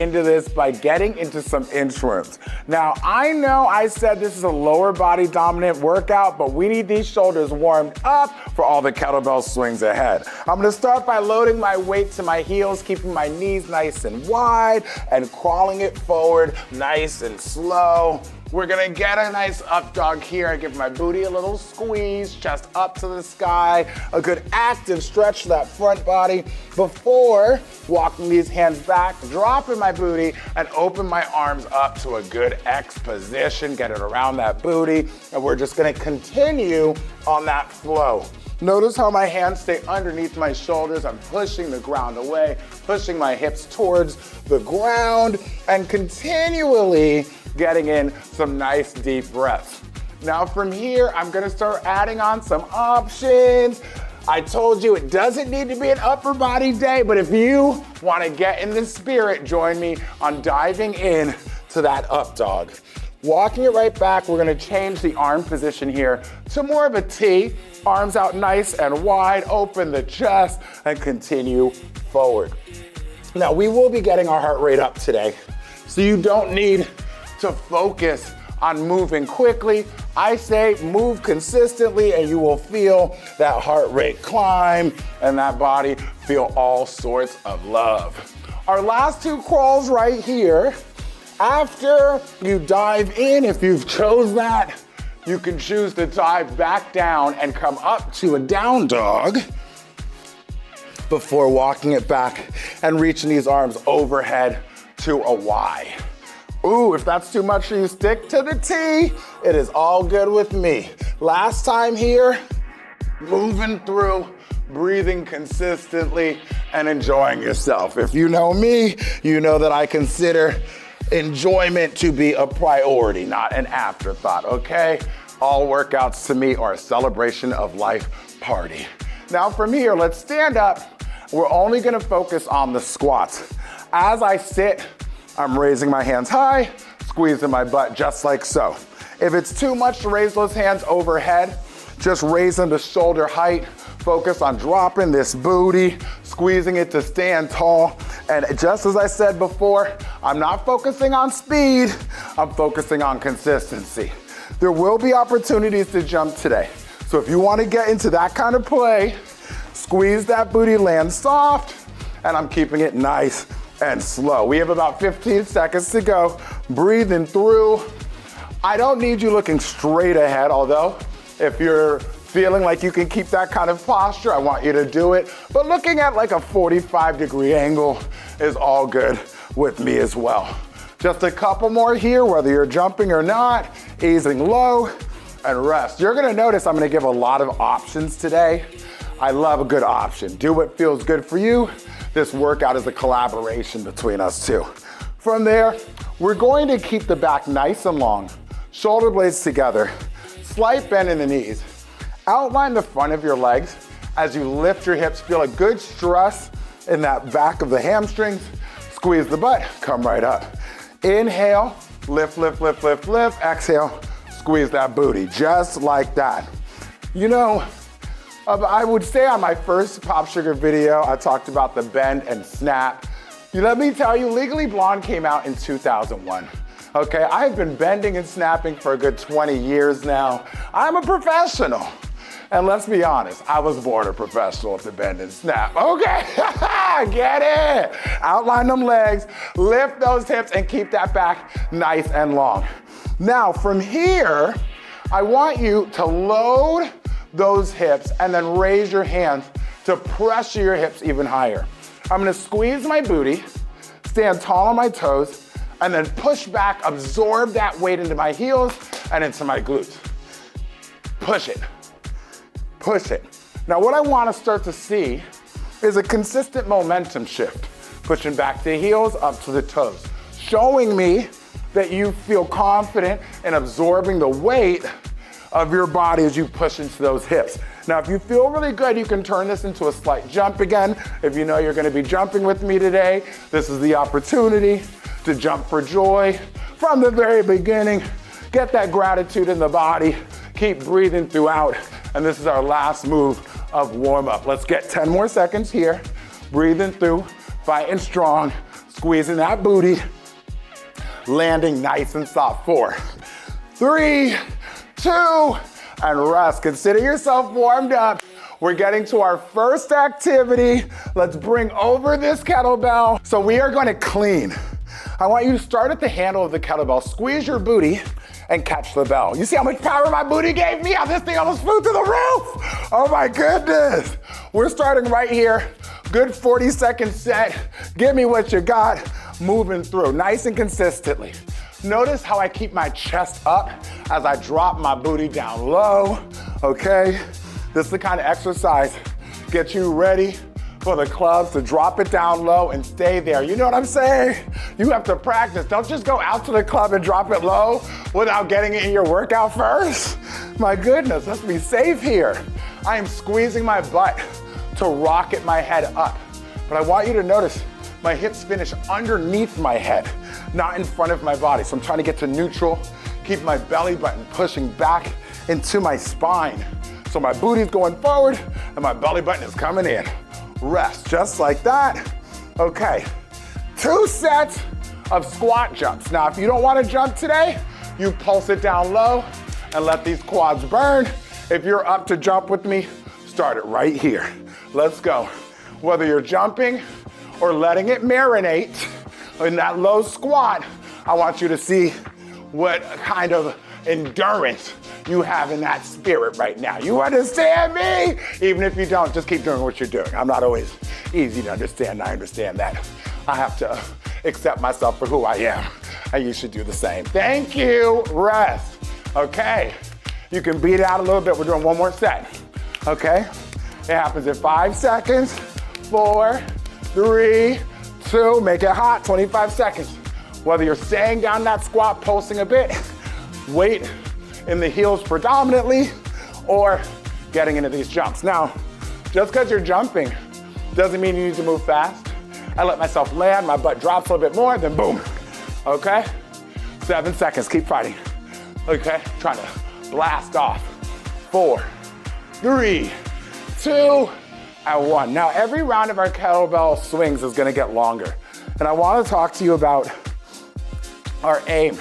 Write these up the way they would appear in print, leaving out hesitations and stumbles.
into this by getting into some inchworms. Now, I know I said this is a lower body dominant workout, but we need these shoulders warmed up for all the kettlebell swings ahead. I'm gonna start by loading my weight to my heels, keeping my knees nice and wide, and crawling it forward nice and slow. We're gonna get a nice up dog here. I give my booty a little squeeze, chest up to the sky, a good active stretch to that front body before walking these hands back, dropping my booty, and open my arms up to a good X position, get it around that booty, and we're just gonna continue on that flow. Notice how my hands stay underneath my shoulders. I'm pushing the ground away, pushing my hips towards the ground, and continually getting in some nice deep breaths. Now from here, I'm gonna start adding on some options. I told you it doesn't need to be an upper body day, but if you wanna get in the spirit, join me on diving in to that up dog. Walking it right back, we're gonna change the arm position here to more of a T. Arms out nice and wide, open the chest, and continue forward. Now, we will be getting our heart rate up today, so you don't need to focus on moving quickly. I say move consistently and you will feel that heart rate climb and that body feel all sorts of love. Our last two crawls right here, after you dive in, if you've chose that, you can choose to dive back down and come up to a down dog before walking it back and reaching these arms overhead to a Y. Ooh, if that's too much for you, stick to the T. It is all good with me. Last time here, moving through, breathing consistently, and enjoying yourself. If you know me, you know that I consider enjoyment to be a priority, not an afterthought, okay? All workouts to me are a celebration of life party. Now from here, let's stand up. We're only gonna focus on the squats. As I sit, I'm raising my hands high, squeezing my butt just like so. If it's too much to raise those hands overhead, just raise them to shoulder height. Focus on dropping this booty, squeezing it to stand tall. And just as I said before, I'm not focusing on speed, I'm focusing on consistency. There will be opportunities to jump today. So if you want to get into that kind of play, squeeze that booty, land soft, and I'm keeping it nice and slow. We have about 15 seconds to go. Breathing through. I don't need you looking straight ahead, although if you're feeling like you can keep that kind of posture, I want you to do it. But looking at like a 45-degree angle is all good with me as well. Just a couple more here, whether you're jumping or not, easing low and rest. You're gonna notice I'm gonna give a lot of options today. I love a good option. Do what feels good for you. This workout is a collaboration between us two. From there, we're going to keep the back nice and long, shoulder blades together, slight bend in the knees. Outline the front of your legs as you lift your hips. Feel a good stress in that back of the hamstrings. Squeeze the butt, come right up. Inhale, lift, lift, lift, lift, lift. Exhale, squeeze that booty, just like that. You know, I would say on my first Pop Sugar video, I talked about the bend and snap. Let me tell you, Legally Blonde came out in 2001. Okay, I've been bending and snapping for a good 20 years now. I'm a professional. And let's be honest, I was born a professional at the bend and snap. Okay, get it. Outline them legs, lift those hips, and keep that back nice and long. Now from here, I want you to load those hips and then raise your hands to pressure your hips even higher. I'm gonna squeeze my booty, stand tall on my toes, and then push back, absorb that weight into my heels and into my glutes. Push it, push it. Now what I wanna start to see is a consistent momentum shift, pushing back the heels up to the toes, showing me that you feel confident in absorbing the weight of your body as you push into those hips. Now, if you feel really good, you can turn this into a slight jump again. If you know you're gonna be jumping with me today, this is the opportunity to jump for joy from the very beginning. Get that gratitude in the body, keep breathing throughout, and this is our last move of warm up. Let's get 10 more seconds here. Breathing through, fighting strong, Squeezing that booty, landing nice and soft. 4, 3, 2, and rest. Consider yourself warmed up. We're getting to our first activity. Let's bring over this kettlebell. So we are gonna clean. I want you to start at the handle of the kettlebell, squeeze your booty, and catch the bell. You see how much power my booty gave me? How this thing almost flew to the roof? Oh my goodness. We're starting right here. Good 40-second set. Give me what you got. Moving through, nice and consistently. Notice how I keep my chest up as I drop my booty down low, okay? This is the kind of exercise gets you ready for the clubs to drop it down low and stay there. You know what I'm saying? You have to practice. Don't just go out to the club and drop it low without getting it in your workout first. My goodness, let's be safe here. I am squeezing my butt to rocket my head up. But I want you to notice my hips finish underneath my head, not in front of my body. So I'm trying to get to neutral, keep my belly button pushing back into my spine. So my booty's going forward and my belly button is coming in. Rest, just like that. Okay, 2 sets of squat jumps. Now, if you don't want to jump today, you pulse it down low and let these quads burn. If you're up to jump with me, start it right here. Let's go. Whether you're jumping or letting it marinate in that low squat, I want you to see what kind of endurance you have in that spirit right now. You understand me? Even if you don't, just keep doing what you're doing. I'm not always easy to understand. I understand that. I have to accept myself for who I am, and you should do the same. Thank you. Rest. Okay. You can beat it out a little bit. We're doing one more set. Okay? It happens in 5 seconds. 4, 3, 2, make it hot, 25 seconds. Whether you're staying down that squat, pulsing a bit, weight in the heels predominantly, or getting into these jumps. Now, just because you're jumping doesn't mean you need to move fast. I let myself land, my butt drops a little bit more, then boom, okay? 7 seconds, keep fighting. Okay, trying to blast off. 4, 3, 2, and 1. Now, every round of our kettlebell swings is gonna get longer. And I wanna talk to you about our aim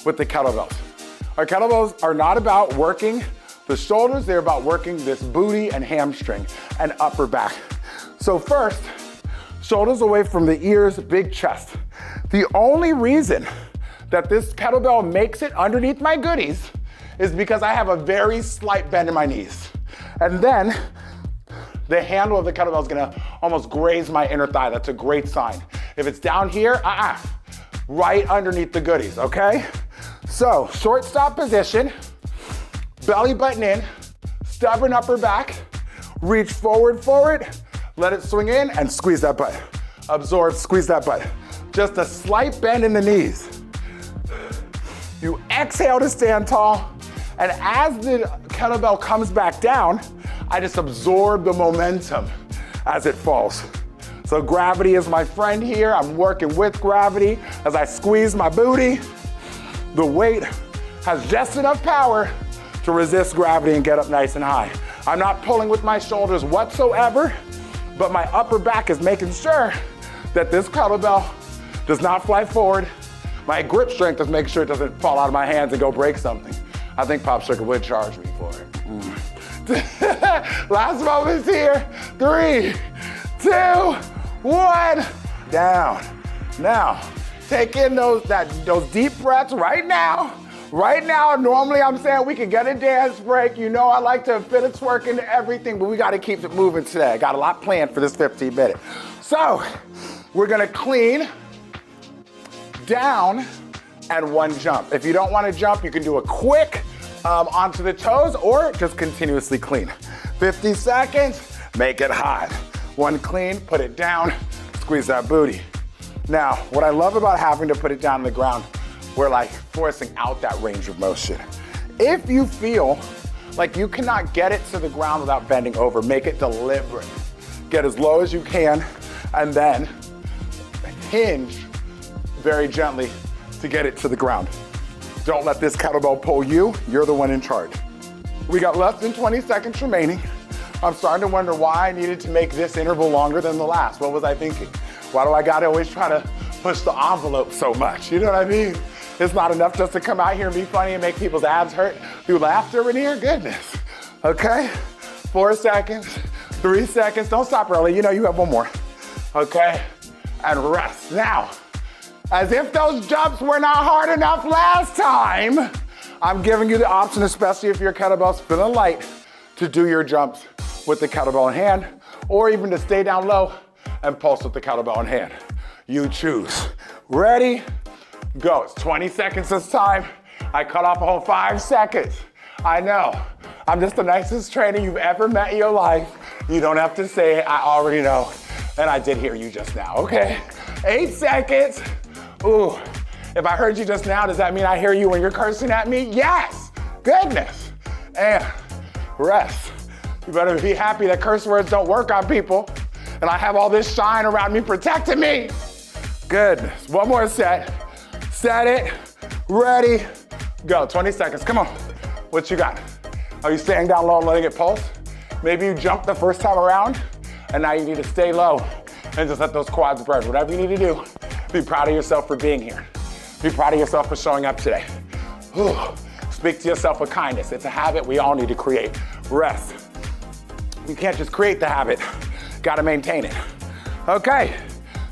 with the kettlebells. Our kettlebells are not about working the shoulders, they're about working this booty and hamstring and upper back. So first, shoulders away from the ears, big chest. The only reason that this kettlebell makes it underneath my goodies is because I have a very slight bend in my knees. And then the handle of the kettlebell is gonna almost graze my inner thigh. That's a great sign. If it's down here, right underneath the goodies, okay? So, short stop position, belly button in, stubborn upper back, reach forward, let it swing in and squeeze that butt. Absorb, squeeze that butt. Just a slight bend in the knees. You exhale to stand tall, and as the kettlebell comes back down, I just absorb the momentum as it falls. So gravity is my friend here. I'm working with gravity as I squeeze my booty. The weight has just enough power to resist gravity and get up nice and high. I'm not pulling with my shoulders whatsoever, but my upper back is making sure that this kettlebell does not fly forward. My grip strength is making sure it doesn't fall out of my hands and go break something. I think Pop Sugar would charge me for it. Last moments here. 3, 2, 1. Down. Now, take in those deep breaths right now. Right now, normally I'm saying we can get a dance break. You know I like to fit a twerk into everything, but we gotta keep it moving today. I got a lot planned for this 15 minutes. So, we're gonna clean, down, and 1 jump. If you don't wanna jump, you can do a quick onto the toes or just continuously clean. 50 seconds, make it hot. 1 clean, put it down, squeeze that booty. Now, what I love about having to put it down on the ground, we're like forcing out that range of motion. If you feel like you cannot get it to the ground without bending over, make it deliberate. Get as low as you can, and then hinge very gently to get it to the ground. Don't let this kettlebell pull you, you're the one in charge. We got less than 20 seconds remaining. I'm starting to wonder why I needed to make this interval longer than the last. What was I thinking? Why do I gotta always try to push the envelope so much. You know what I mean? It's not enough just to come out here and be funny and make people's abs hurt through laughter, Raneir. Goodness. Okay? 4 seconds, 3 seconds. Don't stop early. You know you have one more. Okay? And rest. Now, as if those jumps were not hard enough last time, I'm giving you the option, especially if your kettlebell's feeling light, to do your jumps with the kettlebell in hand, or even to stay down low and pulse with the kettlebell in hand. You choose. Ready? Go. It's 20 seconds this time. I cut off a whole 5 seconds. I know. I'm just the nicest trainer you've ever met in your life. You don't have to say it. I already know. And I did hear you just now, okay? 8 seconds. Ooh. If I heard you just now, does that mean I hear you when you're cursing at me? Yes. Goodness. And rest. You better be happy that curse words don't work on people. And I have all this shine around me protecting me. Goodness. One more set. Set it. Ready. Go. 20 seconds. Come on. What you got? Are you staying down low and letting it pulse? Maybe you jumped the first time around and now you need to stay low and just let those quads burn. Whatever you need to do, be proud of yourself for being here. Be proud of yourself for showing up today. Whew. Speak to yourself with kindness. It's a habit we all need to create. Rest. You can't just create the habit. Gotta maintain it. Okay,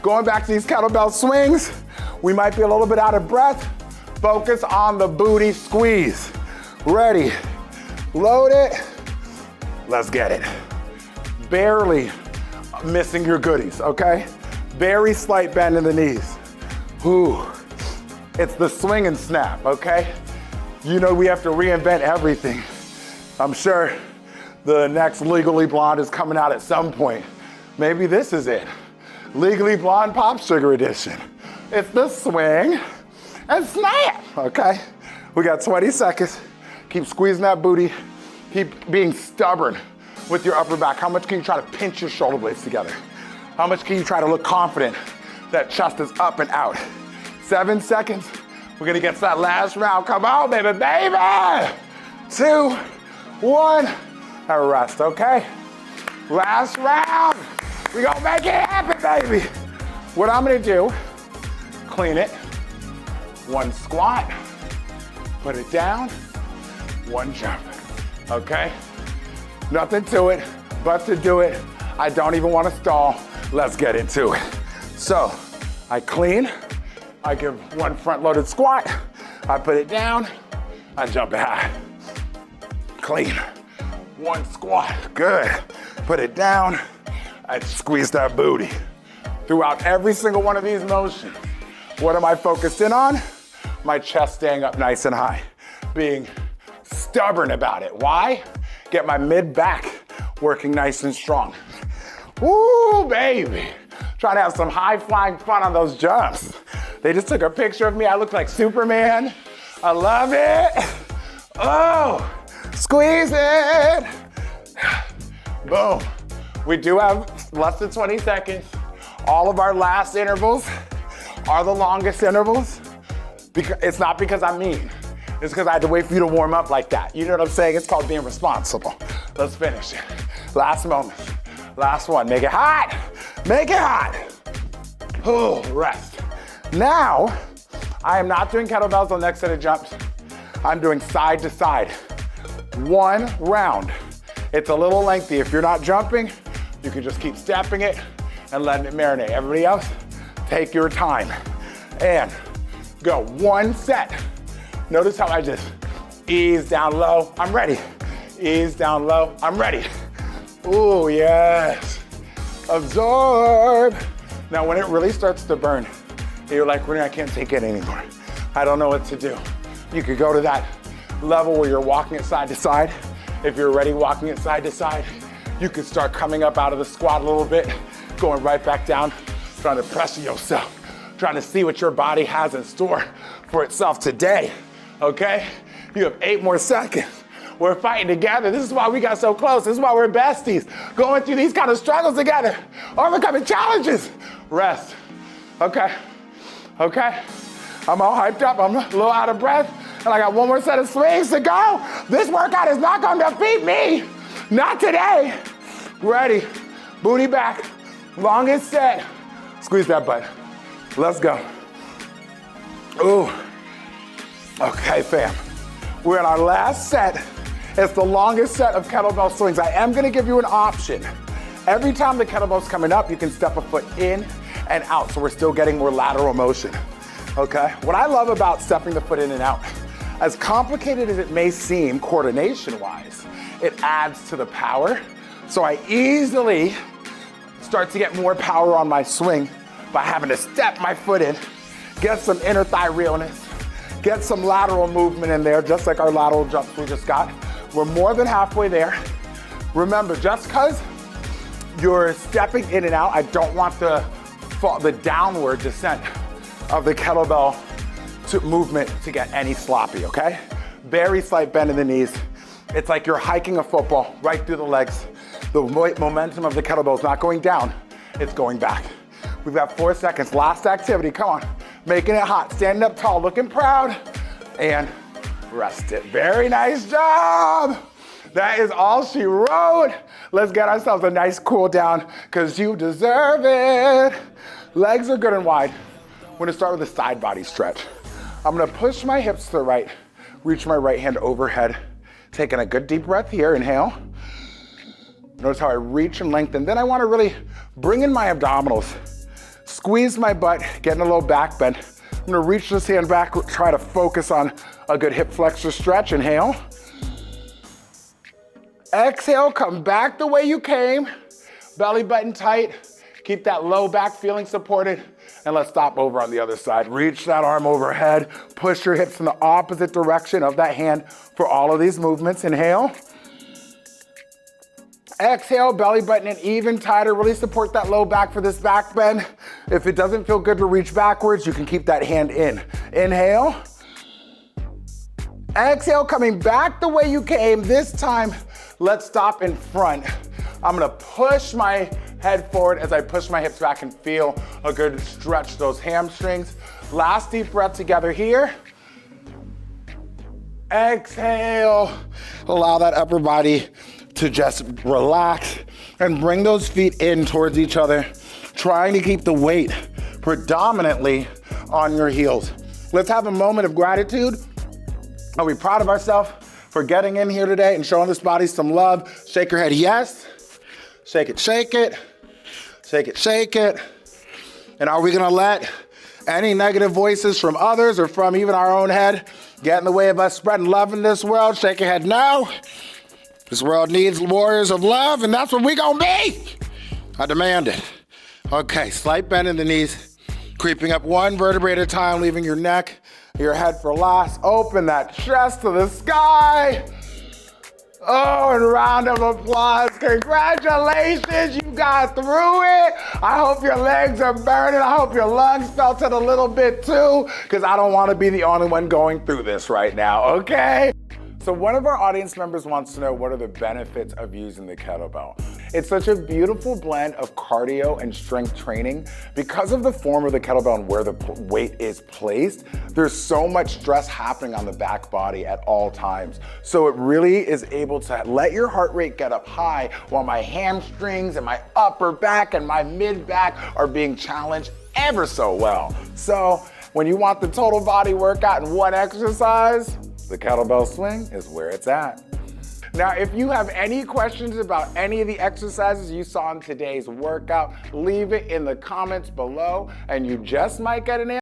going back to these kettlebell swings. We might be a little bit out of breath. Focus on the booty squeeze. Ready, load it. Let's get it. Barely missing your goodies, okay? Very slight bend in the knees. Ooh. It's the swing and snap, okay? You know we have to reinvent everything. I'm sure the next Legally Blonde is coming out at some point. Maybe this is it. Legally Blonde Pop Sugar Edition. It's the swing and snap, okay? We got 20 seconds. Keep squeezing that booty. Keep being stubborn with your upper back. How much can you try to pinch your shoulder blades together? How much can you try to look confident that chest is up and out? 7 seconds. We're gonna get to that last round. Come on, baby, baby. 2, 1, and rest, okay? Last round. We gonna make it happen, baby. What I'm gonna do, clean it. 1 squat, put it down, 1 jump, okay? Nothing to it but to do it. I don't even wanna stall. Let's get into it. So, I clean, I give 1 front-loaded squat, I put it down, I jump it high. Clean, 1 squat, good. Put it down, I squeeze that booty. Throughout every single one of these motions, what am I focused in on? My chest staying up nice and high. Being stubborn about it. Why? Get my mid-back working nice and strong. Woo, baby. Trying to have some high-flying fun on those jumps. They just took a picture of me. I look like Superman. I love it. Oh, squeeze it. Boom. We do have less than 20 seconds. All of our last intervals are the longest intervals. It's not because I'm mean. It's because I had to wait for you to warm up like that. You know what I'm saying? It's called being responsible. Let's finish it. Last moment. Last one. Make it hot. Make it hot. Oh, rest. Now, I am not doing kettlebells on the next set of jumps. I'm doing side to side. 1 round. It's a little lengthy. If you're not jumping, you can just keep stepping it and letting it marinate. Everybody else, take your time. And go 1 set. Notice how I just ease down low. I'm ready. Ease down low. I'm ready. Ooh, yes. Absorb. Now, when it really starts to burn, you're like, Raneir, I can't take it anymore. I don't know what to do. You could go to that level where you're walking it side to side. If you're already walking it side to side, you could start coming up out of the squat a little bit, going right back down, trying to pressure yourself, trying to see what your body has in store for itself today, okay? You have 8 more seconds. We're fighting together. This is why we got so close. This is why we're besties, going through these kind of struggles together, overcoming challenges. Rest, okay? Okay, I'm all hyped up. I'm a little out of breath, and I got 1 more set of swings to go. This workout is not gonna defeat me. Not today. Ready, booty back, longest set. Squeeze that butt. Let's go. Ooh. Okay, fam. We're in our last set. It's the longest set of kettlebell swings. I am gonna give you an option. Every time the kettlebell's coming up, you can step a foot in and out, so we're still getting more lateral motion, okay? What I love about stepping the foot in and out, as complicated as it may seem coordination-wise, it adds to the power. So I easily start to get more power on my swing by having to step my foot in, get some inner thigh realness, get some lateral movement in there, just like our lateral jumps we just got. We're more than halfway there. Remember, just because you're stepping in and out, I don't want the downward descent of the kettlebell movement to get any sloppy, okay? Very slight bend in the knees. It's like you're hiking a football right through the legs. The momentum of the kettlebell is not going down, it's going back. We've got 4 seconds, last activity, come on. Making it hot, standing up tall, looking proud, and rest it. Very nice job. That is all she wrote. Let's get ourselves a nice cool down, because you deserve it. Legs are good and wide. We're gonna start with a side body stretch. I'm gonna push my hips to the right, reach my right hand overhead, taking a good deep breath here, inhale. Notice how I reach and lengthen. Then I wanna really bring in my abdominals. Squeeze my butt, getting a little back bend. I'm gonna reach this hand back, try to focus on a good hip flexor stretch, inhale. Exhale, come back the way you came. Belly button tight, keep that low back feeling supported, and let's stop over on the other side. Reach that arm overhead, push your hips in the opposite direction of that hand for all of these movements, inhale. Exhale, belly button in even tighter, really support that low back for this back bend. If it doesn't feel good to reach backwards, you can keep that hand in. Inhale. Exhale, coming back the way you came. This time, let's stop in front. I'm gonna push my head forward as I push my hips back and feel a good stretch those hamstrings. Last deep breath together here. Exhale, allow that upper body to just relax and bring those feet in towards each other, trying to keep the weight predominantly on your heels. Let's have a moment of gratitude. Are we proud of ourselves for getting in here today and showing this body some love? Shake your head, yes. Shake it, shake it. Shake it, shake it. And are we gonna let any negative voices from others or from even our own head get in the way of us spreading love in this world? Shake your head no. This world needs warriors of love, and that's what we gonna be. I demand it. Okay, slight bend in the knees, creeping up one vertebrae at a time, leaving your neck, your head for last. Open that chest to the sky. Oh, and round of applause. Congratulations, you got through it. I hope your legs are burning. I hope your lungs felt it a little bit too, because I don't want to be the only one going through this right now, okay? So one of our audience members wants to know, what are the benefits of using the kettlebell? It's such a beautiful blend of cardio and strength training. Because of the form of the kettlebell and where the weight is placed, there's so much stress happening on the back body at all times. So it really is able to let your heart rate get up high while my hamstrings and my upper back and my mid back are being challenged ever so well. So when you want the total body workout in one exercise, the kettlebell swing is where it's at. Now, if you have any questions about any of the exercises you saw in today's workout, leave it in the comments below and you just might get an answer.